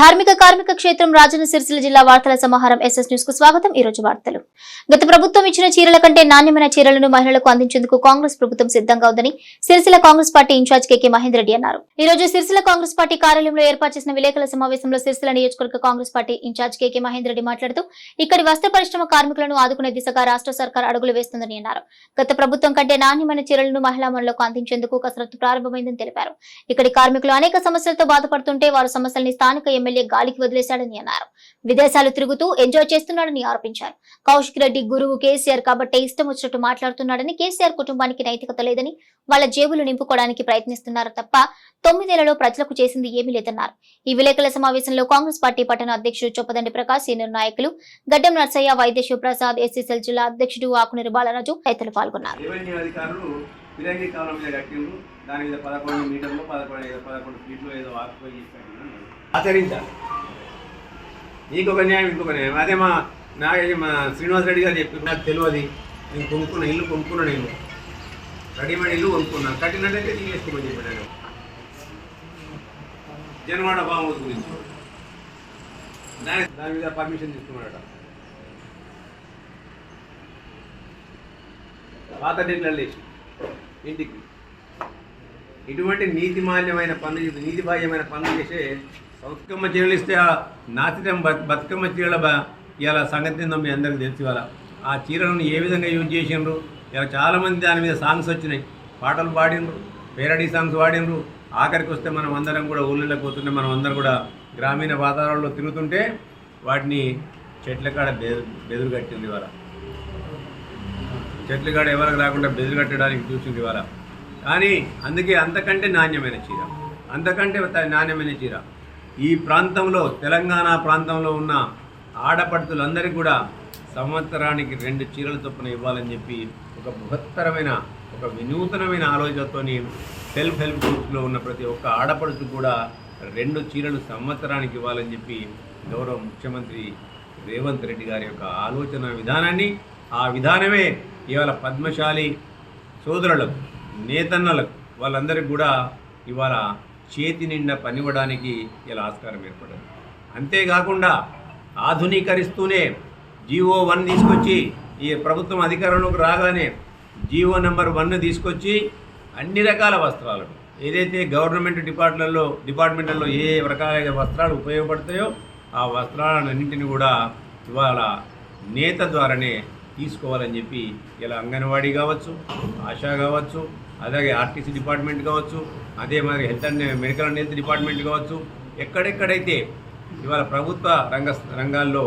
ధార్మిక కార్మిక క్షేత్రం రాజన్న సిరిసిల్ల జిల్లా వార్తల సమాహారం ఎస్ఎస్ న్యూస్ కు స్వాగతం। ఈ రోజు వార్తలు। గత ప్రభుత్వం ఇచ్చిన చీరల కంటే నాణ్యమైన చీరలను మహిళలకు అందించేందుకు కాంగ్రెస్ ప్రభుత్వం సిద్ధంగా ఉందని సిరిసిల్ల కాంగ్రెస్ పార్టీ ఇన్ఛార్జ్ కేకే మహేందర్ రెడ్డి అన్నారు। ఈ రోజు సిరిసిల్ల కాంగ్రెస్ పార్టీ కార్యాలయంలో ఏర్పాటు చేసిన విలేకరుల సమావేశంలో సిరిసిల్ల నియోజకవర్గ కాంగ్రెస్ పార్టీ ఇన్ఛార్జ్ కేకే మహేందర్ రెడ్డి మాట్లాడుతూ ఇక్కడి వస్త్ర పరిశ్రమ కార్మికులను ఆదుకునే దిశగా రాష్ట్ర సర్కార్ అడుగులు వేస్తుందని అన్నారు। గత ప్రభుత్వం కంటే నాణ్యమైన చీరలను మహిళా మనులకు అందించేందుకు కసరత్తు ప్రారంభమైందని తెలిపారు। ఇక్కడి కార్మికులు అనేక సమస్యలతో బాధపడుతుంటే వారి సమస్యల్ని స్థానిక ఎమ్మెల్యే గాలికి వదిలేశాడని అన్నారు। విదేశాలు తిరుగుతూ ఎంజాయ్ చేస్తున్నాడని ఆరోపించారు। కౌశిక్ రెడ్డి గురువు కేసీఆర్ కాబట్టి ఇష్టం వచ్చినట్టు మాట్లాడుతున్నాడని, కేసీఆర్ కుటుంబానికి నైతికత లేదని, వాళ్ళ జేబులు నింపుకోవడానికి ప్రయత్నిస్తున్నారు తప్ప 9 ఏళ్లలో ప్రజలకు చేసింది ఏమీ లేదన్నారు। ఈ విలేకరుల సమావేశంలో కాంగ్రెస్ పార్టీ పట్టణ అధ్యక్షుడు చొప్పదండి ప్రకాష్, సీనియర్ నాయకులు గడ్డం నర్సయ్య, వైద్య శివప్రసాద్, ఎస్సీసీఎల్ జిల్లా అధ్యక్షుడు ఆకునూరి బాలరాజు తదితరులు పాల్గొన్నారు। దాని మీద 11 మీటర్లు 11 ఫీట్లు ఏదో ఆకుపోయి ఆచరించాలి। ఇంకొక న్యాయం ఇంకొక న్యాయం అదే మా శ్రీనివాస్ రెడ్డి గారు చెప్పి నాకు తెలియదు, నేను కొనుక్కున్న ఇల్లు కొనుక్కున్నా, నేను రెడీమేడ్ ఇల్లు కొనుక్కున్నాను, కట్టినట్టయితే తీసుకోమని చెప్పాను జనవాడ ఫామ్ హౌస్ గురించి। దాని మీద పర్మిషన్ తీసుకున్నాడట। పాత డేట్లలో ఇంటికి ఇటువంటి నీతిమాన్యమైన పనులు, నీతిబాహ్యమైన పనులు చేసే బతుకమ్మ చీరలు ఇస్తే ఆ నాతిటం బతుకమ్మ చీరల ఇలా సంగతి ఏందో మీ అందరికీ తెలిసి వాళ్ళ ఆ చీరలను ఏ విధంగా యూజ్ చేసిండ్రు। ఇలా చాలామంది దాని మీద సాంగ్స్ వచ్చినాయి, పాటలు పాడిండ్రు, పేరడీ సాంగ్స్ పాడిండ్రు। ఆఖరికి వస్తే మనం అందరం కూడా ఊళ్ళలోకి పోతుంటే మనం అందరం కూడా గ్రామీణ వాతావరణంలో తిరుగుతుంటే వాటిని చెట్ల కాడ బెదురు కట్టింది వాళ్ళ, చెట్ల కాడ ఎవరికి రాకుండా బెదురు కట్టడానికి చూసింది వాళ్ళ। కానీ అందుకే అంతకంటే నాణ్యమైన చీర, అంతకంటే నాణ్యమైన చీర ఈ ప్రాంతంలో, తెలంగాణ ప్రాంతంలో ఉన్న ఆడపడుతులందరికీ కూడా సంవత్సరానికి 2 చీరల చొప్పున ఇవ్వాలని చెప్పి ఒక బృహత్తరమైన, ఒక వినూతనమైన ఆలోచనతో సెల్ఫ్ హెల్ప్ గ్రూప్స్లో ఉన్న ప్రతి ఒక్క ఆడపడుచు కూడా 2 చీరలు సంవత్సరానికి ఇవ్వాలని చెప్పి గౌరవ ముఖ్యమంత్రి రేవంత్ రెడ్డి గారి యొక్క ఆలోచన విధానాన్ని, ఆ విధానమే ఇవాళ పద్మశాలి సోదరులకు, నేతన్నలకు వాళ్ళందరికీ కూడా ఇవాళ చేతి నిండా పనివ్వడానికి ఇలా ఆస్కారం ఏర్పడింది। అంతేకాకుండా ఆధునీకరిస్తూనే జీవో 1 తీసుకొచ్చి, ఈ ప్రభుత్వం అధికారంలోకి రాగానే జీవో నెంబర్ 1 తీసుకొచ్చి అన్ని రకాల వస్త్రాలను, ఏదైతే గవర్నమెంట్ డిపార్ట్మెంట్లలో ఏ రకాల వస్త్రాలు ఉపయోగపడతాయో ఆ వస్త్రాలన్నింటినీ కూడా ఇవాళ నేత ద్వారానే తీసుకోవాలని చెప్పి ఇలా అంగన్వాడీ కావచ్చు, ఆశా కావచ్చు, అలాగే ఆర్టీసీ డిపార్ట్మెంట్ కావచ్చు, అదే మరి health and medical and health department కావచ్చు, ఎక్కడెక్కడైతే ఇవాళ ప్రభుత్వ రంగాల్లో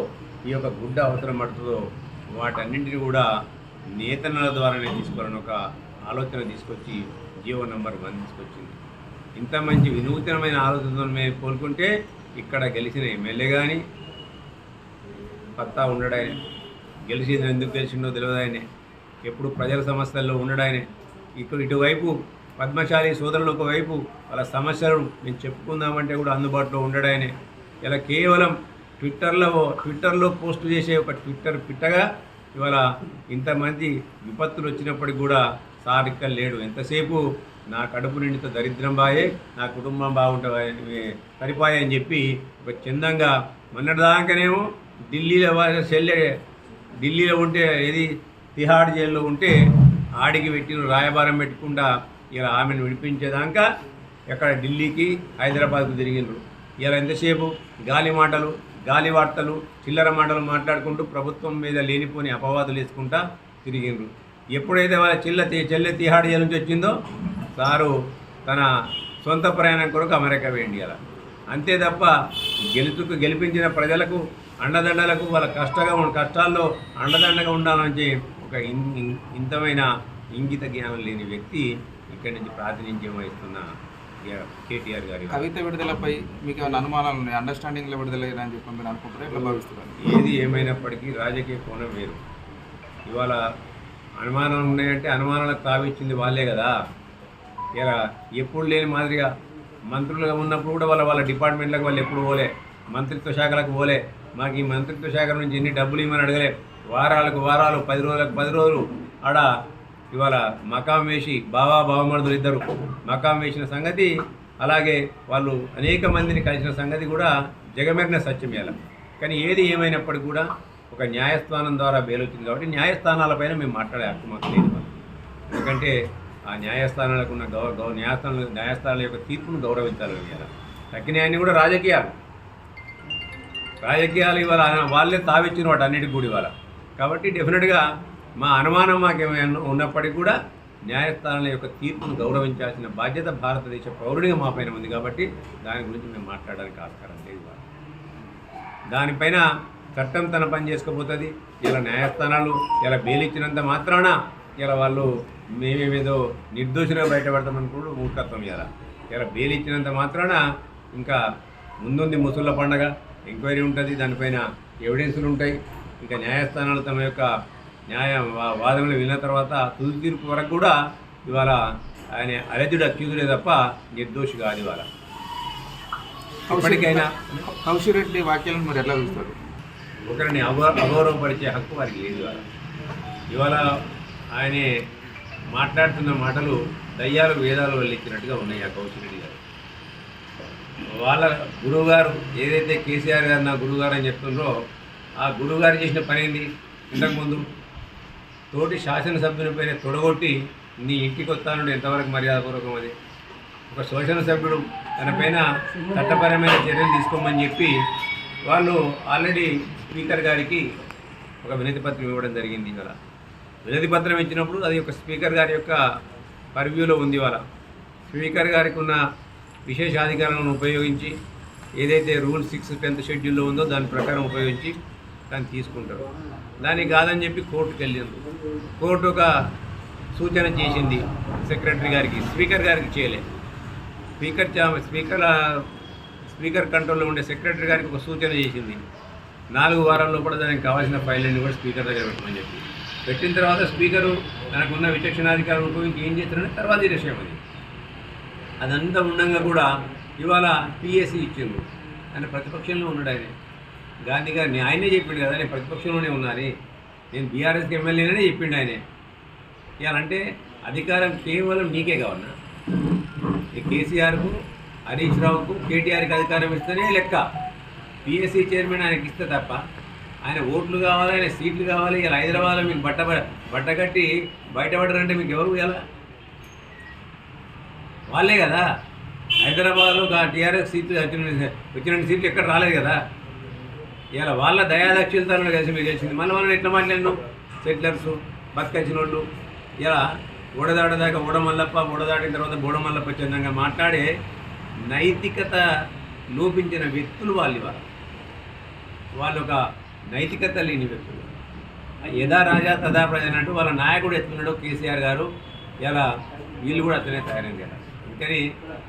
ఈ యొక్క గుడ్డ అవసరం పడుతుందో వాటన్నింటినీ కూడా నేతన్నల ద్వారానే తీసుకోవాలని ఒక ఆలోచన తీసుకొచ్చి జీవో నెంబర్ 1 తీసుకొచ్చింది। ఇంత మంచి వినూతనమైన ఆలోచనతో మేము కోలుకుంటే ఇక్కడ గెలిచిన ఎమ్మెల్యే కానీ పత్తా ఉండడాయనే, గెలిచింది ఎందుకు గెలిచిండో తెలియదు ఆయనే, ఎప్పుడు ప్రజల సమస్యల్లో ఉండడాయనే, ఇటువైపు పద్మశాలి సోదరులు ఒకవైపు వాళ్ళ సమస్యలు మేము చెప్పుకుందామంటే కూడా అందుబాటులో ఉండడాయనే, ఇలా కేవలం ట్విట్టర్లో పోస్ట్ చేసే ఒక ట్విట్టర్ పిట్టగా ఇవాళ ఇంతమంది విపత్తులు వచ్చినప్పటికి కూడా సార్ ఇక్కడ లేడు। ఎంతసేపు నా కడుపు నిండితో దరిద్రం బాయే, నా కుటుంబం బాగుంటే సరిపోయే అని చెప్పి ఒక చందంగా మొన్నటిదాకానేమో ఢిల్లీలో ఉంటే, ఏది తిహాడ్ జైల్లో ఉంటే ఆడికి పెట్టిన రాయబారం పెట్టకుండా ఇలా ఆమెను విడిపించేదాకా ఎక్కడ ఢిల్లీకి హైదరాబాద్కు తిరిగిండ్రు। ఇలా ఎంతసేపు గాలి మాటలు, గాలి వార్తలు, చిల్లర మాటలు మాట్లాడుకుంటూ ప్రభుత్వం మీద లేనిపోని అపవాదులు వేసుకుంటా తిరిగిండ్రు। ఎప్పుడైతే వాళ్ళ చెల్లె తిహాడ్ జైలు నుంచి వచ్చిందో సారు తన సొంత ప్రయాణం కొరకు అమెరికా వేయండి అలా, అంతే తప్ప గెలిపించిన ప్రజలకు అండదండలకు వాళ్ళ కష్టాల్లో అండదండగా ఉండాలని ఒక ఇంతమైన ఇంగిత జ్ఞానం లేని వ్యక్తి ఇక్కడి నుంచి ప్రాతినిధ్యం వహిస్తున్న కేటీఆర్ గారి కవిత విడుదలపై మీకు ఏమైనా అనుమానాలు ఉన్నాయి? అండర్స్టాండింగ్లో విడుదలైనా అని చెప్పి మీరు అనుకుంటారా, ఎట్లా భావిస్తున్నారు? ఏది ఏమైనప్పటికీ రాజకీయ కోణం వేరు। ఇవాళ అనుమానాలు ఉన్నాయంటే అనుమానాలకు తావిచ్చింది వాళ్ళే కదా। ఇలా ఎప్పుడు లేని మాదిరిగా మంత్రులుగా ఉన్నప్పుడు కూడా వాళ్ళ డిపార్ట్మెంట్లకు వాళ్ళు ఎప్పుడు పోలే, మంత్రిత్వ శాఖలకు పోలే, మాకు ఈ మంత్రిత్వ శాఖ నుంచి ఎన్ని డబ్బులు ఇవ్వమని అడగలే, వారాలకు 10 రోజులకు 10 రోజులు ఆడ ఇవాళ మకాం వేసి బావమరుదులు ఇద్దరు మకాం వేసిన సంగతి, అలాగే వాళ్ళు అనేక మందిని కలిసిన సంగతి కూడా జగమెరిన సత్యం ఎలా. కానీ ఏది ఏమైనప్పటికీ కూడా ఒక న్యాయస్థానం ద్వారా బెయిల్ వచ్చింది కాబట్టి న్యాయస్థానాలపైన మేము మాట్లాడే హక్కు మాకు లేదు. ఎందుకంటే ఆ న్యాయస్థానాలకు ఉన్న న్యాయస్థానాల యొక్క తీర్పును గౌరవించాలి. ఇలా తగ్గినాయన్ని కూడా రాజకీయాలు ఇవాళ వాళ్ళే తావిచ్చిన వాటి అన్నిటికి కూడా ఇవాళ. కాబట్టి డెఫినెట్గా మా అనుమానం మాకేమైనా ఉన్నప్పటికీ కూడా న్యాయస్థానాల యొక్క తీర్పును గౌరవించాల్సిన బాధ్యత భారతదేశ పౌరుడిగా మా పైన ఉంది. కాబట్టి దాని గురించి మేము మాట్లాడడానికి ఆస్కారం లేదు. దానిపైన చట్టం తన పని చేసుకోబోతుంది. ఇలా న్యాయస్థానాలు ఇలా బెయిల్ ఇచ్చినంత మాత్రాన ఇలా వాళ్ళు మేమేమేదో నిర్దోషులుగా బయటపడతామని కూడా మూర్ఖత్వం. ఇలా బెయిల్ ఇచ్చినంత మాత్రాన ఇంకా ముందుంది ముసళ్ళ పండగ, ఎంక్వైరీ ఉంటుంది, దానిపైన ఎవిడెన్సులు ఉంటాయి. ఇంకా న్యాయస్థానాలు తమ యొక్క వాదనలు విన్న తర్వాత తుది తీర్పు వరకు కూడా ఇవాళ ఆయన అలెజ్డ్ అక్యూజుడే తప్ప నిర్దోషి కాదు. ఇవాళ ఇప్పటికైనా కౌశిరెడ్డి వ్యాఖ్యలను మీరు ఎలా చూస్తారు? ఒకరిని అగౌరవపరిచే హక్కు వారికి లేదు. ఇవాళ ఆయన మాట్లాడుతున్న మాటలు దయ్యాలు వేదాలు వల్లించినట్టుగా ఉన్నాయి. ఆ కౌశిరెడ్డి గారు వాళ్ళ గురువుగారు ఏదైతే కేసీఆర్ గారు నా గురువుగారు అని చెప్తుండ్రో ఆ గురువుగారు చేసిన పని ఏంది? ఇంతకుముందు తోటి శాసనసభ్యునిపైన తొడగొట్టి నీ ఇంటికి వస్తాను ఎంతవరకు మర్యాదపూర్వకం? అది ఒక శాసనసభ్యుడు తన పైన చట్టపరమైన చర్యలు తీసుకోమని చెప్పి వాళ్ళు ఆల్రెడీ స్పీకర్ గారికి ఒక వినతి పత్రం ఇవ్వడం జరిగింది. ఇవాళ వినతి పత్రం ఇచ్చినప్పుడు అది ఒక స్పీకర్ గారి యొక్క పర్వ్యూలో ఉంది. ఇవాళ స్పీకర్ గారికి ఉన్న విశేషాధికారాలను ఉపయోగించి ఏదైతే రూల్ 6 10th షెడ్యూల్లో ఉందో దాని ప్రకారం ఉపయోగించి దాన్ని తీసుకుంటారు. దానికి కాదని చెప్పి కోర్టుకు వెళ్ళింది. కోర్టు ఒక సూచన చేసింది సెక్రటరీ గారికి, స్పీకర్ గారికి చేయలేదు. స్పీకర్ కంట్రోల్లో ఉండే సెక్రటరీ గారికి ఒక సూచన చేసింది. 4 వారాల్లో కూడా దానికి కావాల్సిన ఫైళ్ళని కూడా స్పీకర్ దగ్గర పెట్టమని చెప్పి పెట్టిన తర్వాత స్పీకరు తనకున్న విచక్షణాధికారం ఉపయోగించి ఏం చేస్తారని తర్వాత ఈ విషయం. అదంతా ఉండగా కూడా ఇవాళ పిఎస్సి ఇచ్చిండు. ఆయన ప్రతిపక్షంలో ఉన్నాడు. ఆయన గాంధీ గారిని ఆయనే చెప్పిండు కదా, నేను ప్రతిపక్షంలోనే ఉన్నాను, నేను బీఆర్ఎస్కి ఎమ్మెల్యేనే చెప్పిండు ఆయనే. ఇవాళంటే అధికారం కేవలం నీకే కావన్నా, కేసీఆర్కు, హరీష్ రావుకు, కేటీఆర్కి అధికారం ఇస్తేనే లెక్క. పిఎస్సి చైర్మన్ ఆయనకి ఇస్తే తప్ప ఆయన ఓట్లు కావాలి, ఆయన సీట్లు కావాలి. ఇలా హైదరాబాద్లో మీకు బట్టగట్టి బయటపడరంటే మీకు ఎవరు ఇలా వాళ్ళే కదా. హైదరాబాద్లో టీఆర్ఎస్ సీట్లు వచ్చిన సీట్లు ఎక్కడ రాలేదు కదా. ఇలా వాళ్ళ దయాదక్షిణతలను కలిసి మీకు గెలిచింది. మళ్ళీ వాళ్ళని ఎట్లా మాట్లాడినాం? సెటిలర్స్ బతికొచ్చిన వాళ్ళు ఇలా ఓడదాడదాకా ఓడమల్లప్ప, ఓడదాటిన తర్వాత బోడమల్లప్ప చందంగా మాట్లాడే నైతికత లోపించిన వ్యక్తులు వాళ్ళు ఒక నైతికత లేని వ్యక్తులు. యథా రాజా తదా ప్రజ అన్నట్టు వాళ్ళ నాయకుడు ఎత్తున్నాడు కేసీఆర్ గారు. ఇలా వీళ్ళు కూడా అతనే తయారైంది కదా. అందుకని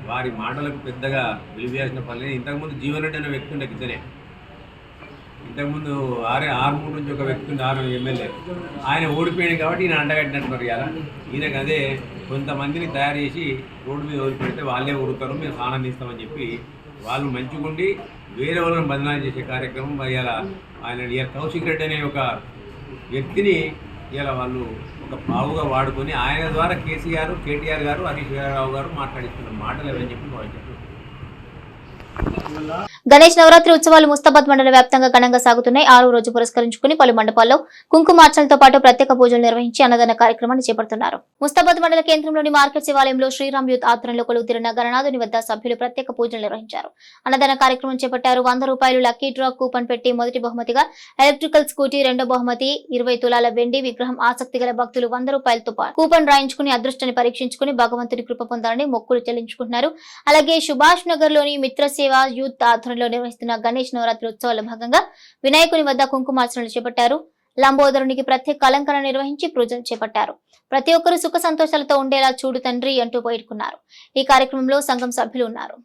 వారి మాటలకు పెద్దగా విలువేయాల్సిన పని లేదు. ఇంతకుముందు జీవన్ రెడ్డి అనే వ్యక్తి ఉండే ఇతనే. ఇంతకుముందు ఆర్మూర్ నుంచి ఒక వ్యక్తి ఉండే 6 ఎమ్మెల్యే, ఆయన ఓడిపోయాడు కాబట్టి ఈయన అండగట్టినట్టున్నారు. ఇలా ఈయనకు అదే కొంతమందిని తయారు చేసి రోడ్డు మీద ఓడిపెడితే వాళ్ళే ఊరుతారు, మేము ఆనందిస్తామని చెప్పి వాళ్ళు మంచిగుండి వేరే వాళ్ళని బదనాలు చేసే కార్యక్రమం ఇలా ఆయన కౌశిక్ రెడ్డి అనే ఒక వ్యక్తిని ఇలా వాళ్ళు ఒక పావుగా వాడుకొని ఆయన ద్వారా కేసీఆర్, కేటీఆర్ గారు, హరీష్ రావు గారు మాట్లాడిస్తున్న మాటలు ఏమని చెప్పి వాళ్ళు చెప్పారు. గణేష్ నవరాత్రి ఉత్సవాలు ముస్తాబాద్ మండల వ్యాప్తంగా ఘనంగా సాగుతున్నాయి. 6వ రోజు పురస్కరించుకుని పలు మండపాల్లో కుంకుమార్చనలతో పాటు ప్రత్యేక పూజలు నిర్వహించి అన్నదాన కార్యక్రమాన్ని చేపడుతున్నారు. ముస్తాబాద్ మండల కేంద్రంలోని మార్కెట్ శివాలయంలో శ్రీరామ్ యూత్ ఆధ్వర్యంలో కొలువుతీరిన గణనాథుని వద్ద సభ్యులు ప్రత్యేక పూజలు నిర్వహించారు. అన్నదాన కార్యక్రమం చేపట్టారు. 100 రూపాయలు లక్కీ డ్రా కూపన్ పెట్టి మొదటి బహుమతిగా ఎలక్ట్రికల్ స్కూటీ, రెండో బహుమతి 20 తులాల వెండి విగ్రహం. ఆసక్తి గల భక్తులు 100 రూపాయలతో పాటు కూపన్ రాయించుకుని అదృష్టాన్ని పరీక్షించుకుని భగవంతుని కృప పొందాలని మొక్కులు చెల్లించుకుంటున్నారు. అలాగే సుభాష్ నగర్ లోని మిత్రసేవ యూత్ ఆధ్వర్యంలో నిర్వహిస్తున్న గణేష్ నవరాత్రి ఉత్సవాల భాగంగా వినాయకుని వద్ద కుంకుమార్చనలు చేపట్టారు. లంబోదరునికి ప్రత్యేక అలంకరణ నిర్వహించి పూజలు చేపట్టారు. ప్రతి ఒక్కరూ సుఖ సంతోషాలతో ఉండేలా చూడు తండ్రి అంటూ పేర్కొన్నారు. ఈ కార్యక్రమంలో సంఘం సభ్యులు ఉన్నారు.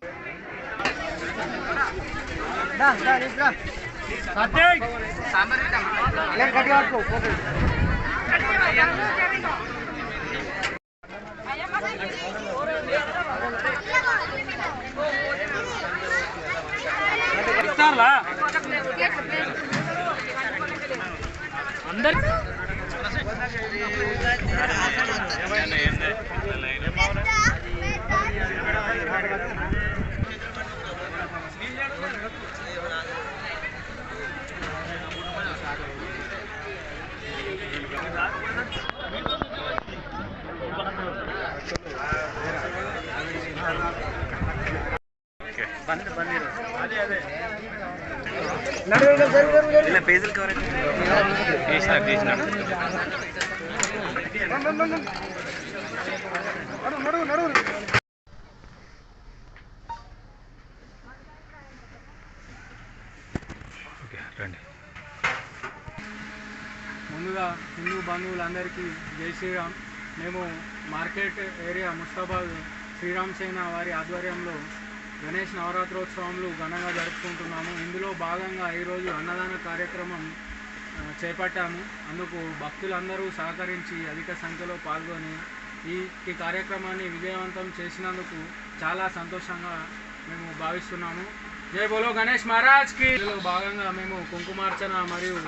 ముందుగా హిందూ బంధువులందరికీ జై శ్రీరామ్. మేము మార్కెట్ ఏరియా ముస్తాబాద్ శ్రీరామ్ సేన వారి ఆధ్వర్యంలో గణేష్ నవరాత్రోత్సవాలు ఘనంగా జరుపుకుంటున్నాము. ఇందులో భాగంగా ఈరోజు అన్నదాన కార్యక్రమం చేపట్టాము. అందుకు భక్తులందరూ సహకరించి అధిక సంఖ్యలో పాల్గొని ఈ కార్యక్రమాన్ని విజయవంతం చేసినందుకు చాలా సంతోషంగా మేము భావిస్తున్నాము. జై బోలో గణేష్ మహారాజ్కి. ఇందులో భాగంగా మేము కుంకుమార్చన మరియు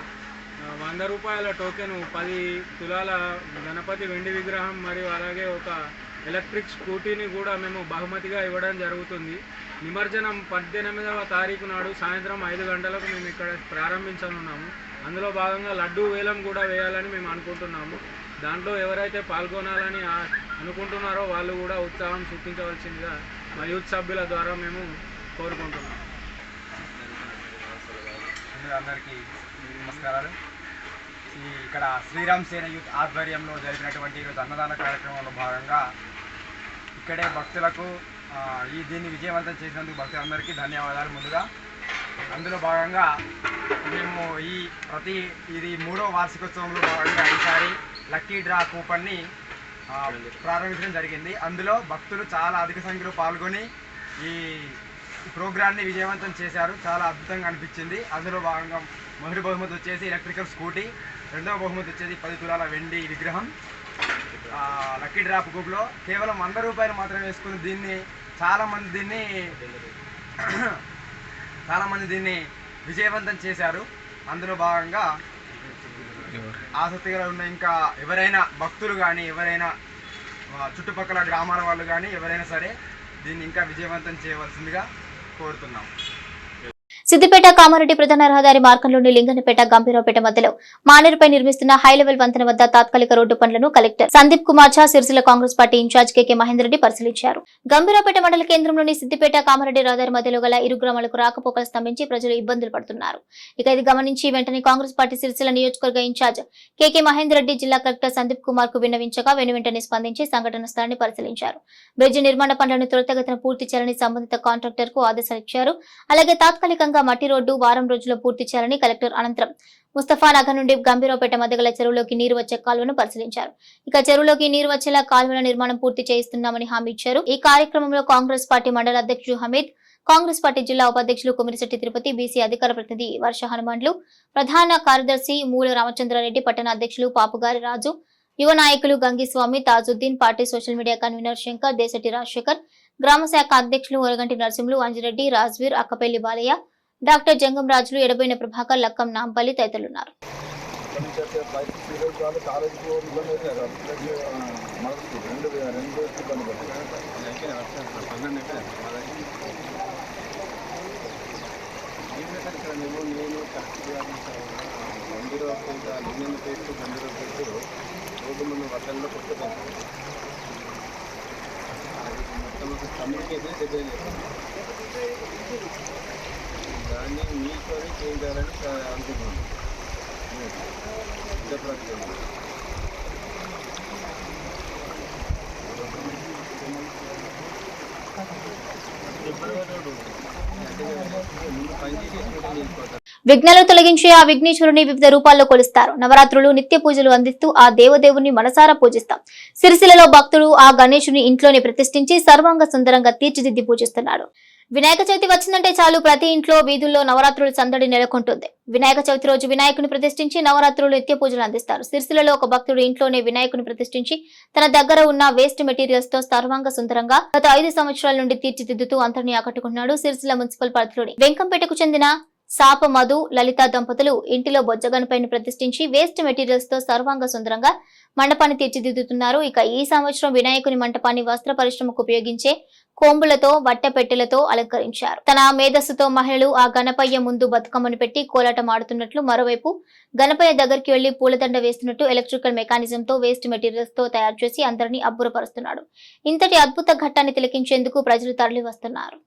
100 రూపాయల టోకెను 10 తులాల గణపతి వెండి విగ్రహం మరియు అలాగే ఒక ఎలక్ట్రిక్ స్కూటీని కూడా మేము బహుమతిగా ఇవ్వడం జరుగుతుంది. నిమజ్జనం 18వ తారీఖు నాడు సాయంత్రం 5 గంటలకు మేము ఇక్కడ ప్రారంభించనున్నాము. అందులో భాగంగా లడ్డూ వేలం కూడా వేయాలని మేము అనుకుంటున్నాము. దాంట్లో ఎవరైతే పాల్గొనాలని అనుకుంటున్నారో వాళ్ళు కూడా ఉత్సాహం చూపించవలసిందిగా మా యూత్ సభ్యుల ద్వారా మేము కోరుకుంటున్నాము. అందరికీ నమస్కారాలు. ఇక్కడ శ్రీరామ్ సేన యూత్ ఆధ్వర్యంలో జరిగినటువంటి ఈరోజు అన్నదాన కార్యక్రమంలో భాగంగా ఇక్కడే భక్తులకు దీన్ని విజయవంతం చేసినందుకు భక్తులందరికీ ధన్యవాదాలు ముందుగా. అందులో భాగంగా మేము ఇది 3వ వార్షికోత్సవంలో భాగంగా ఈసారి లక్కీ డ్రా కూపన్ని ప్రారంభించడం జరిగింది. అందులో భక్తులు చాలా అధిక సంఖ్యలో పాల్గొని ఈ ప్రోగ్రాన్ని విజయవంతం చేశారు. చాలా అద్భుతంగా అనిపించింది. అందులో భాగంగా మొదటి బహుమతి వచ్చేసి ఎలక్ట్రికల్ స్కూటీ, రెండవ బహుమతి వచ్చేసి 10 తులాల వెండి విగ్రహం. లక్కీ డ్రాప్ గ్రూప్లో కేవలం 100 రూపాయలు మాత్రమే వేసుకుని చాలామంది దీన్ని విజయవంతం చేశారు. అందులో భాగంగా ఆసక్తిగా ఉన్న ఇంకా ఎవరైనా భక్తులు కానీ ఎవరైనా చుట్టుపక్కల గ్రామాల వాళ్ళు కానీ ఎవరైనా సరే దీన్ని ఇంకా విజయవంతం చేయవలసిందిగా కోరుతున్నాం. సిద్దిపేట కామారెడ్డి ప్రధాన రహదారి మార్గంలోని లింగనపేట గంభీరావుపేట మధ్యలో మానేరుపై నిర్మిస్తున్న హై లెవెల్ వంతెన వద్ద తాత్కాలిక రోడ్డు పనులను collector Sandeep Kumar Jha Sircilla Congress party incharge KK Mahender Reddy పరిశీలించారు. గంభీరావుపేట మండల కేంద్రంలోని సిద్దిపేట కామారెడ్డి రహదారి మధ్యలో గల ఇరు గ్రామాలకు రాకపోకలు స్తంభించి ప్రజలు ఇబ్బందులు పడుతున్నారు. ఇక ఇది గమనించి వెంటనే కాంగ్రెస్ పార్టీ సిరిసిల్ల నియోజకవర్గ ఇన్ఛార్జ్ కెకే మహేందర్ రెడ్డి జిల్లా కలెక్టర్ సందీప్ కుమార్ కు విన్నవించగా వెనువెంటనే స్పందించి సంఘటన స్థలాన్ని పరిశీలించారు. బ్రిడ్జి నిర్మాణ పనులను త్వరితగతిన పూర్తి చేయాలని సంబంధిత కాంట్రాక్టర్ కు ఆదేశాలు ఇచ్చారు. అలాగే తాత్కాలికంగా మట్టి రోడ్డు వారం రోజుల్లో పూర్తి చేయాలని కలెక్టర్ అనంతరం ముస్తఫా నగర్ నుండి గంభీరావుపేట మధ్య గల చెరువులోకి నీరు వచ్చే కాలువను పరిశీలించారు. ఇక చెరువులోకి నీరు వచ్చేలా కాలువల నిర్మాణం పూర్తి చేయిస్తున్నామని హామీ ఇచ్చారు. ఈ కార్యక్రమంలో కాంగ్రెస్ పార్టీ మండల అధ్యక్షుడు హమీద్, కాంగ్రెస్ పార్టీ జిల్లా ఉపాధ్యక్షులు కుమిరిశెట్టి తిరుపతి, బీసీ అధికార ప్రతినిధి వర్ష హనుమాన్లు, ప్రధాన కార్యదర్శి మూల రామచంద్రారెడ్డి, పట్టణ అధ్యక్షులు పాపుగారి రాజు, యువ నాయకులు Gangiswamy, Tajuddin, party social media convener Shankar, Desati Rajasekhar, గ్రామ శాఖ అధ్యక్షులు ఒరగంటి నరసింహులు, అంజిరెడ్డి, రాజ్వీర్, అక్కపల్లి బాలయ్య, డాక్టర్ జంగం రాజులు, ఎడబోయిన ప్రభాకర్, లక్కం నాంపల్లి తదితరులున్నారు. దాన్ని మీతోనే చేయించాలని అనుకుంటున్నాను. విఘ్నాలు తొలగించే ఆ విఘ్నేశ్వరుని వివిధ రూపాల్లో కొలుస్తారు. నవరాత్రులు నిత్య పూజలు అందిస్తూ ఆ దేవదేవుని మనసారా పూజిస్తాం. సిరిసిల్లలో భక్తుడు ఆ గణేశుని ఇంట్లోనే ప్రతిష్ఠించి సర్వాంగ సుందరంగా తీర్చిదిద్ది పూజిస్తున్నాడు. వినాయక చవితి వచ్చిందంటే చాలు ప్రతి ఇంట్లో వీధుల్లో నవరాత్రులు సందడి నెలకొంటుంది. వినాయక చవితి రోజు వినాయకుని ప్రతిష్ఠించి నవరాత్రులు నిత్య పూజలు అందిస్తారు. సిరిసిల్లలో ఒక భక్తుడు ఇంట్లోనే వినాయకుని ప్రతిష్ఠించి తన దగ్గర ఉన్న వేస్ట్ మెటీరియల్స్ తో సర్వాంగ సుందరంగా గత 5 సంవత్సరాల నుండి తీర్చిదిద్దుతూ అందరినీ ఆకట్టుకున్నాడు. సిరిసిల్ల మున్సిపల్ పరిధిలోని వెంకంపేటకు చెందిన సాప మధు, లలిత దంపతులు ఇంటిలో బొజ్జగణపైని ప్రతిష్ఠించి వేస్ట్ మెటీరియల్స్ తో సర్వాంగ సుందరంగా మండపాన్ని తీర్చిదిద్దుతున్నారు. ఇక ఈ సంవత్సరం వినాయకుని మంటపాన్ని వస్త్ర పరిశ్రమకు ఉపయోగించే కోంబులతో, వట్టపెట్టెలతో అలంకరించారు. తన మేధస్సుతో మహిళలు ఆ గణపయ్య ముందు బతుకమ్మను పెట్టి కోలాటం ఆడుతున్నట్లు, మరోవైపు గణపయ్య దగ్గరికి వెళ్లి పూలదండ వేస్తున్నట్టు ఎలక్ట్రికల్ మెకానిజంతో వేస్ట్ మెటీరియల్స్ తో తయారు చేసి అందరినీ అబ్బురపరుస్తున్నాడు. ఇంతటి అద్భుత ఘట్టాన్ని తిలకించేందుకు ప్రజలు తరలి వస్తున్నారు.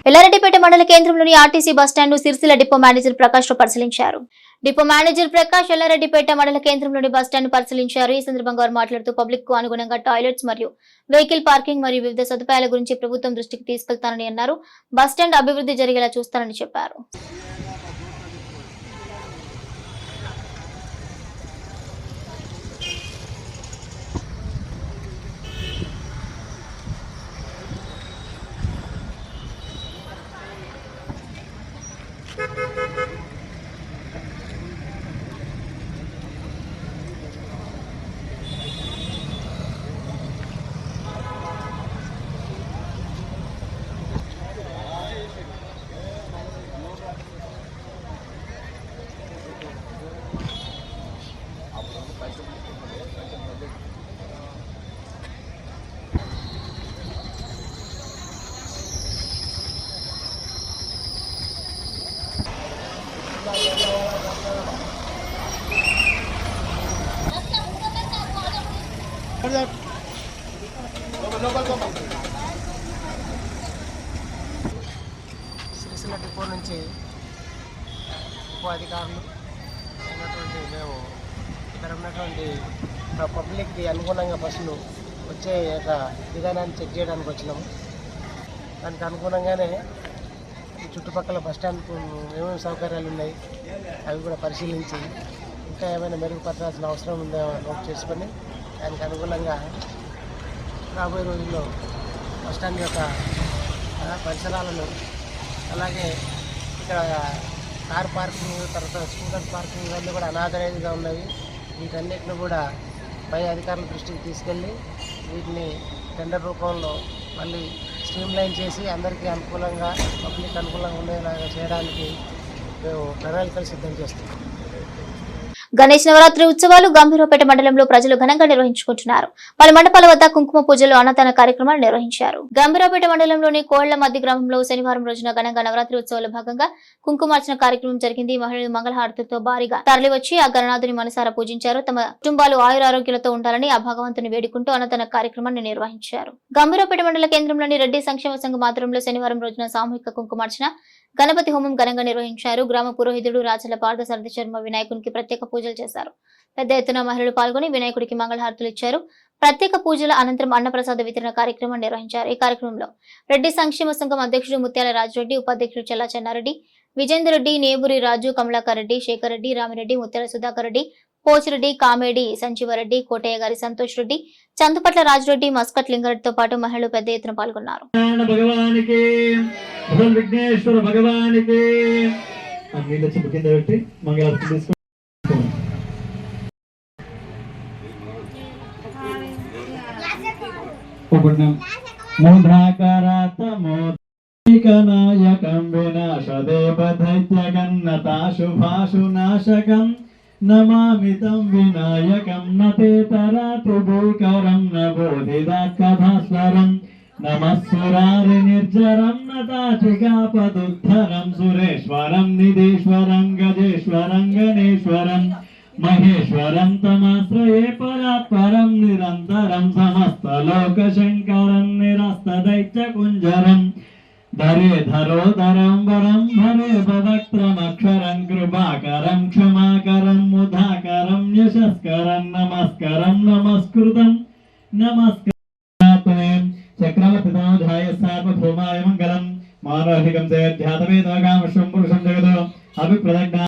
ఎల్లారెడ్డిపేట మండల కేంద్రంలోని ఆర్టీసీ బస్టాండ్ ను సిరిసిల్ల డిపో మేనేజర్ ప్రకాష్ రావు పరిశీలించారు. డిపో మేనేజర్ ప్రకాష్ ఎల్లారెడ్డిపేట మండల కేంద్రంలోని బస్టాండ్ ను పరిశీలించారు. ఈ సందర్భంగా వారు మాట్లాడుతూ పబ్లిక్ కు అనుగుణంగా టాయిలెట్స్ మరియు వెహికల్ పార్కింగ్ మరియు వివిధ సదుపాయాల గురించి ప్రభుత్వం దృష్టికి తీసుకెళ్తానని అన్నారు. బస్టాండ్ అభివృద్ధి జరిగేలా చూస్తానని చెప్పారు. సిరిసిల్ల డిపో నుంచి డిపో అధికారులు ఉన్నటువంటి మేము ఇక్కడ ఉన్నటువంటి పబ్లిక్కి అనుగుణంగా బస్సులు వచ్చే యొక్క విధానాన్ని చెక్ చేయడానికి వచ్చినాము. దానికి అనుగుణంగానే ఈ చుట్టుపక్కల బస్టాండ్కు ఏమేమి సౌకర్యాలు ఉన్నాయి అవి కూడా పరిశీలించి ఇంకా ఏమైనా మెరుగుపరచాల్సిన అవసరం ఉందో నోట్ చేసుకొని దానికి అనుగుణంగా రాబోయే రోజుల్లో బస్టాండ్ యొక్క పరిసరాలను అలాగే ఇక్కడ కార్ పార్కింగ్ తర్వాత స్కూటర్ పార్కింగ్ ఇవన్నీ కూడా అనాథరైజ్గా ఉన్నవి. వీటన్నిటిని కూడా పై అధికారుల దృష్టికి తీసుకెళ్ళి వీటిని టెండర్ రూపంలో మళ్ళీ స్ట్రీమ్లైన్ చేసి అందరికీ అనుకూలంగా పబ్లిక్ అనుకూలంగా ఉండేలాగా చేయడానికి మేము ప్రణాళికలు సిద్ధం చేస్తున్నాం. గణేష్ నవరాత్రి ఉత్సవాలు గంభీరావుపేట మండలంలో ప్రజలు ఘనంగా నిర్వహించుకుంటున్నారు. పలు మండపాల వద్ద కుంకుమ పూజలు అన్నదాన కార్యక్రమాలు నిర్వహించారు. గంభీరావుపేట మండలంలోని కోళ్ల మధ్య గ్రామంలో శనివారం రోజున ఘనంగా నవరాత్రి ఉత్సవాల భాగంగా కుంకుమార్చన కార్యక్రమం జరిగింది. మహిళలు మంగళహారతులతో భారీగా తరలివచ్చి ఆ గణనాథుని మనసారా పూజించారు. తమ కుటుంబాలు ఆయురారోగ్యాలతో ఉండాలని ఆ భగవంతుని వేడుకుంటూ అన్నదాన కార్యక్రమాన్ని నిర్వహించారు. గంభీరావుపేట మండల కేంద్రంలోని రెడ్డి సంక్షేమ సంఘం ఆధ్వర్యంలో శనివారం రోజున సామూహిక కుంకుమార్చన గణపతి హోమం ఘనంగా నిర్వహించారు. గ్రామ పురోహితుడు రాచల పార్థసారథి శర్మ వినాయకునికి ప్రత్యేక పూజలు చేశారు. పెద్ద ఎత్తున మహిళలు పాల్గొని వినాయకుడికి మంగళహారతులు ఇచ్చారు. ప్రత్యేక పూజల అనంతరం అన్నప్రసాద వితరణ కార్యక్రమం నిర్వహించారు. ఈ కార్యక్రమంలో రెడ్డి సంక్షేమ సంఘం అధ్యక్షుడు ముత్యాల రాజరెడ్డి, ఉపాధ్యక్షుడు చెల్లా చెన్నారెడ్డి, విజేందర్ రెడ్డి, నేబూరి రాజు, కమలాకర్ రెడ్డి, శేఖర్ రెడ్డి, రామిరెడ్డి, ముత్యాల సుధాకర్ రెడ్డి, పోచిరెడ్డి, కామేడి సంజీవరెడ్డి, కోటయ్య గారి సంతోష్ రెడ్డి, చందుపట్ల రాజరెడ్డి, మస్కట్ లింగారెడ్డితో పాటు మహిళలు పెద్ద ఎత్తున పాల్గొన్నారు. నమామితం వినాయకం నతేతరాతి భూకరం నబోధిదాకథాస్వరం నమస్సురారి నిర్జరం నతాచికాపదుద్ధరం సురేశ్వరం నిధీశ్వరం గజేశ్వరం గణేశ్వరం మహేశ్వరం తమాశ్రయే పరాత్పరం నిరంతరం సమస్తలోకశంకరం నిరస్తదైత్య కుంజరం ధరోధరం వరం భరే భవక్త్రమక్షరం కృపాకరం క్షమాకరం ముధాకరం యశస్కరం నమస్కరం నమస్కృతం నమస్కరం చక్రవర్తితాయ సార్వభౌమాయ మంగళం మానవహికం ధ్యాతవేదగామశ్వం పురుషం జగదో అభిప్రదజ్ఞ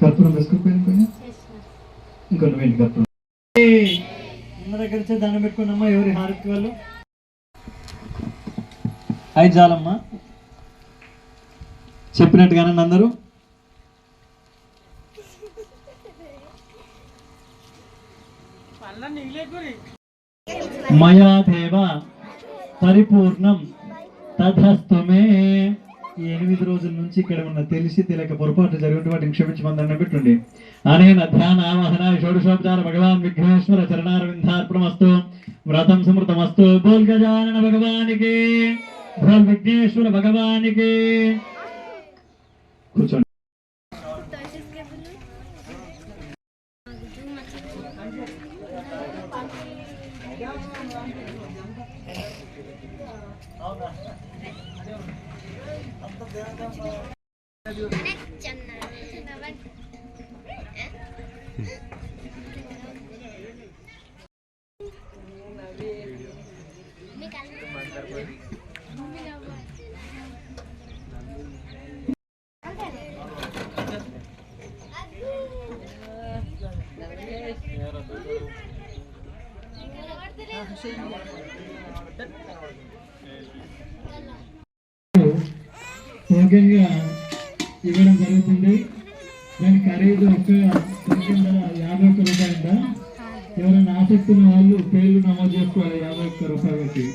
కర్పూరం వేసుకోకపోయింది ఇంకొన్ని వేయండి కర్పూరం ఉన్న దగ్గర నుంచి దండం పెట్టుకున్నమ్మా ఎవరి హారతి వాళ్ళు ఐదు చాలమ్మా చెప్పినట్టుగానే అందరూ మయా దేవ పరిపూర్ణం తథస్తు మే. ఈ 8 రోజుల నుంచి ఇక్కడ ఉన్న తెలిసి తెలియక పొరపాటు జరిగిన వాటిని క్షమించమందని పెట్టుండి. అనేన ధ్యాన ఆవాహన షోడశోపచార భగవాన్ విఘ్నేశ్వర చరణారవిందార్పణమస్తు. వ్రతం సమృతమస్తు. బోల్ గజానన భగవానికి, బోల్ విఘ్నేశ్వర భగవానికి. కూర్చోండి. టోకెన్గా ఇవ్వడం జరుగుతుంది. దాని ఖరీదు 51 రూపాయలంట. ఎవరైనా ఆసక్తి ఉన్న వాళ్ళు పేర్లు నమోదు చేసుకోవాలి. 51 రూపాయలకి.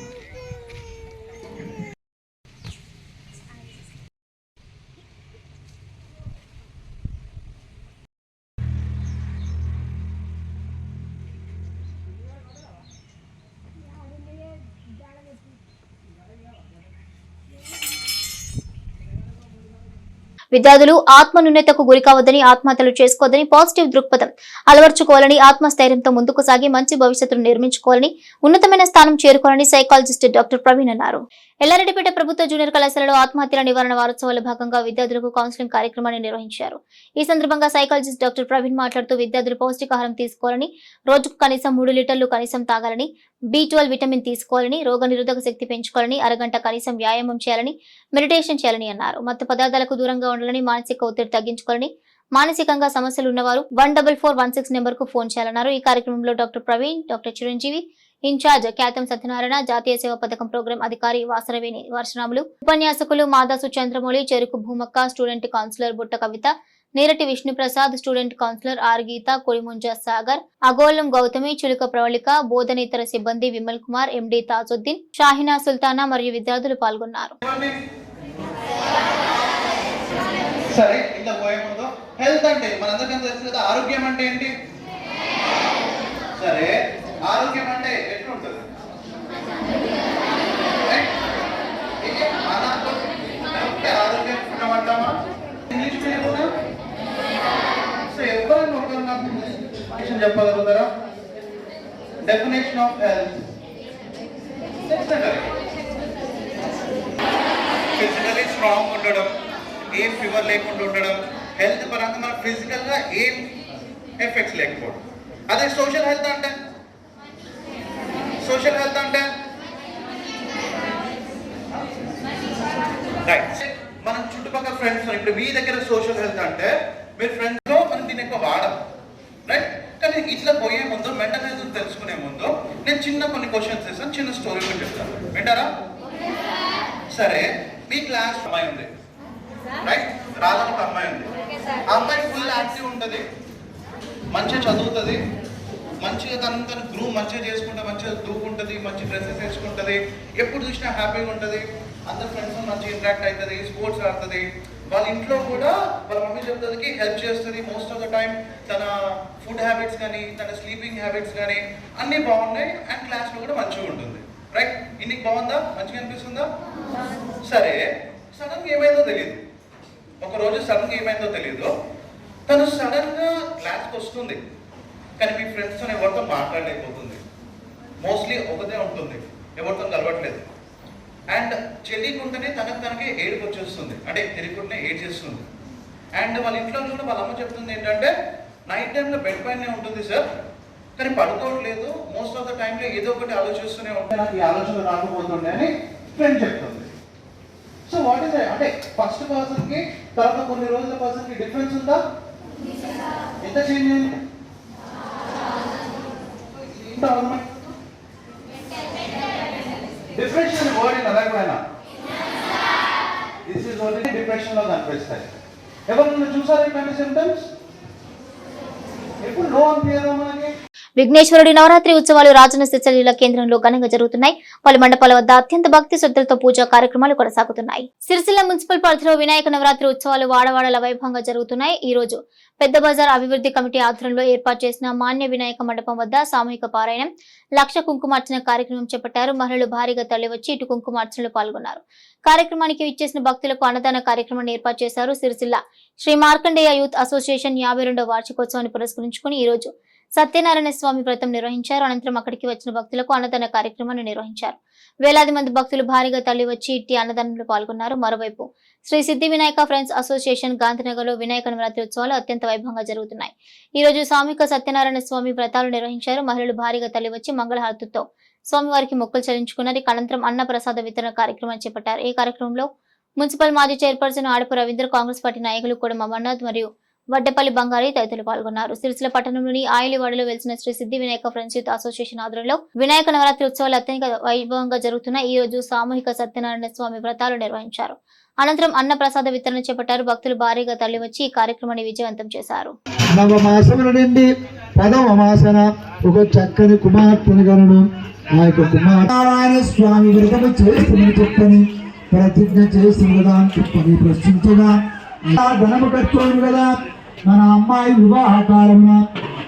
విద్యార్థులు ఆత్మన్యూనతకు గురి కావద్దని, ఆత్మహత్యలు చేసుకోవద్దని, పాజిటివ్ దృక్పథం అలవర్చుకోవాలని, ఆత్మస్థైర్యంతో ముందుకు సాగి మంచి భవిష్యత్తును నిర్మించుకోవాలని, ఉన్నతమైన స్థానం చేరుకోవాలని సైకాలజిస్ట్ డాక్టర్ ప్రవీణ్ అన్నారు. ఎల్లారెడ్డిపేట ప్రభుత్వ జూనియర్ కళాశాలలో ఆత్మహత్యల నివారణ వారోత్సవాల భాగంగా విద్యార్థులకు కౌన్సిలింగ్ కార్యక్రమాన్ని నిర్వహించారు. ఈ సందర్భంగా సైకాలజిస్ట్ డాక్టర్ ప్రవీణ్ మాట్లాడుతూ విద్యార్థులు పౌష్టికాహారం తీసుకోవాలని, రోజుకు కనీసం 3 లీటర్లు కనీసం తాగాలని, B12 విటమిన్ తీసుకోవాలని, రోగనిరోధక శక్తి పెంచుకోవాలని, అరగంట కనీసం వ్యాయామం చేయాలని, మెడిటేషన్ చేయాలని అన్నారు. మత్తు పదార్థాలకు దూరంగా ఉండాలని, మానసిక ఒత్తిడి తగ్గించుకోవాలని, మానసికంగా సమస్యలు ఉన్నవారు 14416 నెంబర్కు ఫోన్ చేయాలన్నారు. ఈ కార్యక్రమంలో doctor Praveen, doctor Chiranjeevi, incharge Khyatham Satyanarayana, జాతీయ సేవా పథకం ప్రోగ్రాం అధికారి వాసరవేణి వర్షనాములు, ఉపన్యాసకులు మాదాసు చంద్రమౌళి, చెరుకు భూమక్క, స్టూడెంట్ కౌన్సిలర్ బుట్ట కవిత, Neerati Vishnu Prasad, student councillor are గీత, కొడిముంజ సాగర్, అగోళం గౌతమి, చిలుక ప్రవళిక, బోధనేతర సిబ్బంది విమల్ కుమార్, ఎండి తాజుద్దీన్, షాహినా సుల్తానా మరియు విద్యార్థులు పాల్గొన్నారు. సరే, ఇంత పోయే ముందు హెల్త్ అంటే మనందరికీ తెలుసు కదా. ఆరోగ్యం అంటే ఏంటి? సరే, ఆరోగ్యం అంటే ఎట్లుంటుంది? ఆరోగ్యం ఉండమంటామా? ఇంగ్లీష్ మీడియం సో ఎవరైనా ఒక నాకు చెప్పగలుగుతారా? Definition of health physically strong ఉండడం, ఏం ఫీవర్ లేకుండా ఉండడం, హెల్త్ పరంగా మన ఫిజికల్గా ఏం ఎఫెక్ట్స్ లేకపోవడం. అదే సోషల్ హెల్త్ అంటే రైట్, మనం చుట్టుపక్కల ఫ్రెండ్స్. ఇప్పుడు మీ దగ్గర సోషల్ హెల్త్ అంటే మీరు ఫ్రెండ్స్లో మనం దీన్ని ఎక్కువ వాడడం, రైట్. కానీ ఇట్లా పోయే ముందు మెంటల్ హెల్త్ తెలుసుకునే ముందు నేను కొన్ని క్వశ్చన్స్ చేస్తాను, చిన్న స్టోరీ కూడా చెప్తాను, వింటారా? సరే, మీ క్లాస్ అమ్మాయి ఉంది, రైట్. రాధా ఒక అమ్మాయి ఉంది. ఆ అమ్మాయి ఫుల్ యాక్టివ్ ఉంటుంది, మంచిగా చదువుతుంది, మంచిగా తను గ్రూప్ మంచిగా చేసుకుంటే మంచిగా దూకుంటుంది, మంచి డ్రెస్సెస్ వేసుకుంటుంది, ఎప్పుడు చూసినా హ్యాపీగా ఉంటుంది, అందరు ఫ్రెండ్స్ మంచిగా ఇంటరాక్ట్ అవుతుంది, స్పోర్ట్స్ ఆడుతుంది. వాళ్ళ ఇంట్లో కూడా వాళ్ళ మమ్మీ చెప్తుంది హెల్ప్ చేస్తుంది. మోస్ట్ ఆఫ్ ద టైం తన ఫుడ్ హ్యాబిట్స్ కానీ తన స్లీపింగ్ హ్యాబిట్స్ కానీ అన్నీ బాగున్నాయి. అండ్ క్లాస్లో కూడా మంచిగా ఉంటుంది, రైట్. ఇన్నికి బాగుందా? మంచిగా అనిపిస్తుందా? సరే, సడన్గా ఏమైందో తెలియదు. ఒకరోజు సడన్గా ఏమైందో తెలియదు, తను సడన్గా క్లాస్కి వస్తుంది, కానీ మీ ఫ్రెండ్స్తో ఎవరితో మాట్లాడలేకపోతుంది. మోస్ట్లీ ఒకటే ఉంటుంది, ఎవరితో కలవట్లేదు. అండ్ తెలియకుండానే తనకి ఏడుపు వచ్చేస్తుంది, అంటే తెలియకుండానే ఏడ్చేస్తుంది. అండ్ వాళ్ళ ఇంట్లో కూడా వాళ్ళ అమ్మ చెప్తుంది ఏంటంటే నైట్ టైంలో బెడ్ పైనే ఉంటుంది సార్, కానీ పడుకోవట్లేదు, మోస్ట్ ఆఫ్ ద టైంలో ఏదో ఒకటి ఆలోచిస్తూనే ఉంటే నాకు ఈ ఆలోచన రాకపోతుండే అని ఫ్రెండ్ చెప్తుంది. సో వాట్ ఈస్ అంటే ఫస్ట్ పర్సన్కి తర్వాత కొన్ని రోజుల పర్సన్కి డిఫరెన్స్ ఉందా? ఎంత చేంజ్ అయింది? డిప్రెషన్ వర్డ్ అనకపోయినా దిస్ ఈజ్ ఓన్లీ డిప్రెషన్ లో కనిపిస్తాయి. ఎవరు చూసారు ఇట్లాంటి సిమ్టమ్స్? ఎప్పుడు నో అనిపించదా మనకి? విఘ్నేశ్వరుడి నవరాత్రి ఉత్సవాలు రాజన్న సిరిసిల్ల జిల్లా కేంద్రంలో ఘనంగా జరుగుతున్నాయి. పలు మండపాల వద్ద అత్యంత భక్తి శ్రద్ధలతో పూజా కార్యక్రమాలు కొనసాగుతున్నాయి. సిరిసిల్ల మున్సిపల్ పరిధిలో వినాయక నవరాత్రి ఉత్సవాలు వాడవాడల వైభవంగా జరుగుతున్నాయి. ఈ రోజు పెద్ద బజార్ అభివృద్ధి కమిటీ ఆధ్వర్యంలో ఏర్పాటు చేసిన మాన్య వినాయక మండపం వద్ద సామూహిక పారాయణం, లక్ష కుంకుమార్చన కార్యక్రమం చేపట్టారు. మహిళలు భారీగా తరలివచ్చి ఇటు కుంకుమార్చనలో పాల్గొన్నారు. కార్యక్రమానికి ఇచ్చేసిన భక్తులకు అన్నదాన కార్యక్రమాన్ని ఏర్పాటు చేశారు. సిరిసిల్ల శ్రీ మార్కండేయ యూత్ అసోసియేషన్ 52వ వార్షికోత్సవాన్ని పురస్కరించుకుని ఈ రోజు సత్యనారాయణ స్వామి వ్రతం నిర్వహించారు. అనంతరం అక్కడికి వచ్చిన భక్తులకు అన్నదాన కార్యక్రమాన్ని నిర్వహించారు. వేలాది మంది భక్తులు భారీగా తరలివచ్చి ఇట్టి అన్నదానంలో పాల్గొన్నారు. మరోవైపు శ్రీ సిద్ధి వినాయక ఫ్రెండ్స్ అసోసియేషన్ గాంధీనగర్ లో వినాయక నవరాత్రి ఉత్సవాలు అత్యంత వైభవంగా జరుగుతున్నాయి. ఈ రోజు సామూహిక సత్యనారాయణ స్వామి వ్రతాలు నిర్వహించారు. మహిళలు భారీగా తరలివచ్చి మంగళహారతులతో స్వామివారికి మొక్కులు చెల్లించుకున్నారు. అనంతరం అన్న ప్రసాద వితరణ కార్యక్రమాన్ని చేపట్టారు. ఈ కార్యక్రమంలో మున్సిపల్ మాజీ చైర్పర్సన్ ఆడపు రవీంద్ర, కాంగ్రెస్ పార్టీ నాయకులు కూడా అమర్నాథ్ మరియు వడ్డపల్లి బంగారి తదితరులు పాల్గొన్నారు. సిరిసిల్ల పట్టణంలోని ఆయిలివాడలో వెలిసిన శ్రీ సిద్ధి వినాయక ఫ్రెండ్స్ యూత్ అసోసియేషన్ ఆధ్వర్యంలో వినాయక నవరాత్రి ఉత్సవాలు అత్యంత వైభవంగా జరుగుతున్నాయి. ఈ రోజు సామూహిక సత్యనారాయణ స్వామి వ్రతాలు నిర్వహించారు. అనంతరం అన్న ప్రసాద వితరణ చేపట్టారు. భక్తులు భారీగా తరలివచ్చి ఈ కార్యక్రమాన్ని విజయవంతం చేశారు. నవమాసముల నుండి పదవ మాసన ఒక చక్కని కుమార్తెను గనుడు ఆ యొక్క కుమారనారాయణ స్వామి వ్రతము చేస్తుని చెప్పని ప్రతిజ్ఞ చేసి కదా చెప్పని ప్రశ్నించగా ధనము కట్టుకోను కదా మన అమ్మాయి వివాహ కాలంలో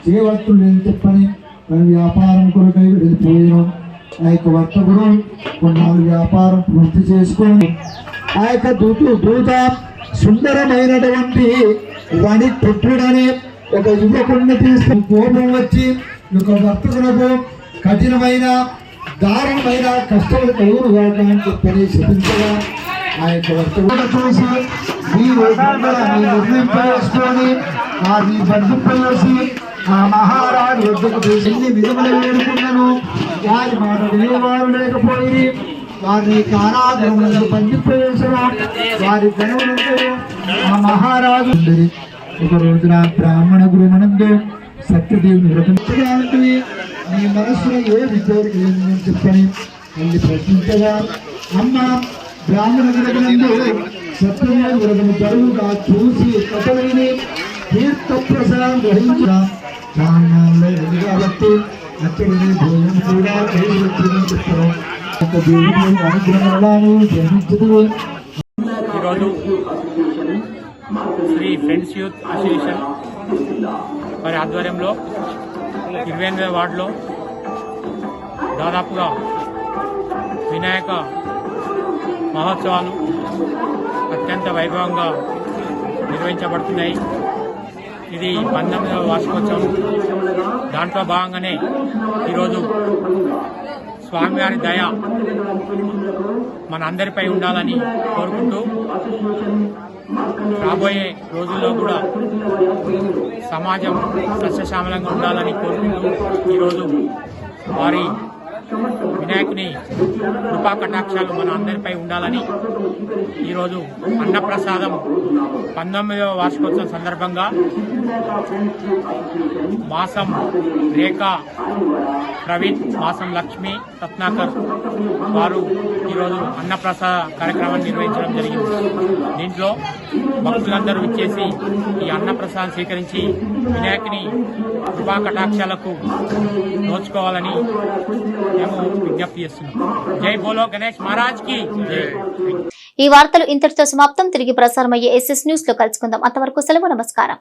చేయవద్దు నేను చెప్పని తన వ్యాపారం కొరకై వెళ్ళిపోయాను. ఆ యొక్క వర్తకుడు కొన్నాళ్ళు వ్యాపారం పూర్తి చేసుకొని ఆ యొక్క దూత సుందరమైనటువంటి వాణి పుత్రుడనే ఒక యువకుడిని తీసుకుని కోపం వచ్చి ఒక వర్తకులకు కఠినమైన దారుణమైన కష్టములు కలుగును అని చెప్పని శపించగా ఆ యొక్క వర్తకుడు చూసి మీరు నిర్ణయించుకొని మీ బంధుపేసి ఆ మహారాజు వద్దకు తీసి ఎన్ని విధములు వేడుకున్నాను. వారి మాట వినేవారు లేకపోయి వారిని కారాగృహంలో బంధింపవేసిన వారి గణములందరూ ఆ మహారాజు ఒక రోజున బ్రాహ్మణ గురుమనందు సత్యదేవుని వ్రతం నీ మనసులో ఏ విద్యోగి లేదని చెప్పని మళ్ళీ ప్రశ్నించగా అమ్మ బ్రాహ్మణ గురునందు సత్యదేవుని వ్రతము జరుగుగా చూసి కథలని తీర్థ ప్రసాదం గ్రహించిన బ్రాహ్మణంలో ఉంది కాబట్టి అక్కడిని భోజనం కూడా చేసి వచ్చిందని చెప్తారు. ఈరోజు శ్రీ ఫ్రెండ్స్ యూత్ అసోసియేషన్ వారి ఆధ్వర్యంలో 28వ వార్డులో దాదాపుగా వినాయక మహోత్సవాలు అత్యంత వైభవంగా నిర్వహించబడుతున్నాయి. ఇది 19వ వార్షికోత్సవం. దాంట్లో భాగంగానే ఈరోజు స్వామివారి దయ మన అందరిపై ఉండాలని కోరుకుంటూ రాబోయే రోజుల్లో కూడా సమాజం సస్యశ్యామలంగా ఉండాలని కోరుకుంటూ ఈరోజు వారి వినాయకుని కృపా కటాక్షాలు మన అందరిపై ఉండాలని ఈరోజు అన్నప్రసాదం 19వ వార్షికోత్సవం సందర్భంగా మాసం రేఖ ప్రవీణ్, మాసం లక్ష్మి, రత్నాకర్ వారు ఈరోజు అన్నప్రసాద కార్యక్రమాన్ని నిర్వహించడం జరిగింది. దీంట్లో భక్తులందరూ విచ్చేసి ఈ అన్నప్రసాదం స్వీకరించి వినాయకుని కృపా కటాక్షాలకు నోచుకోవాలని మేము విజ్ఞప్తి చేస్తున్నాం. జై బోలో గణేష్ మహారాజ్ కి జై. ఈ వార్తలు ఇంతటితో సమాప్తం. తిరిగి ప్రసారమయ్యే SS న్యూస్ లో కలుసుకుందాం. అంతవరకు సెలవు. నమస్కారం.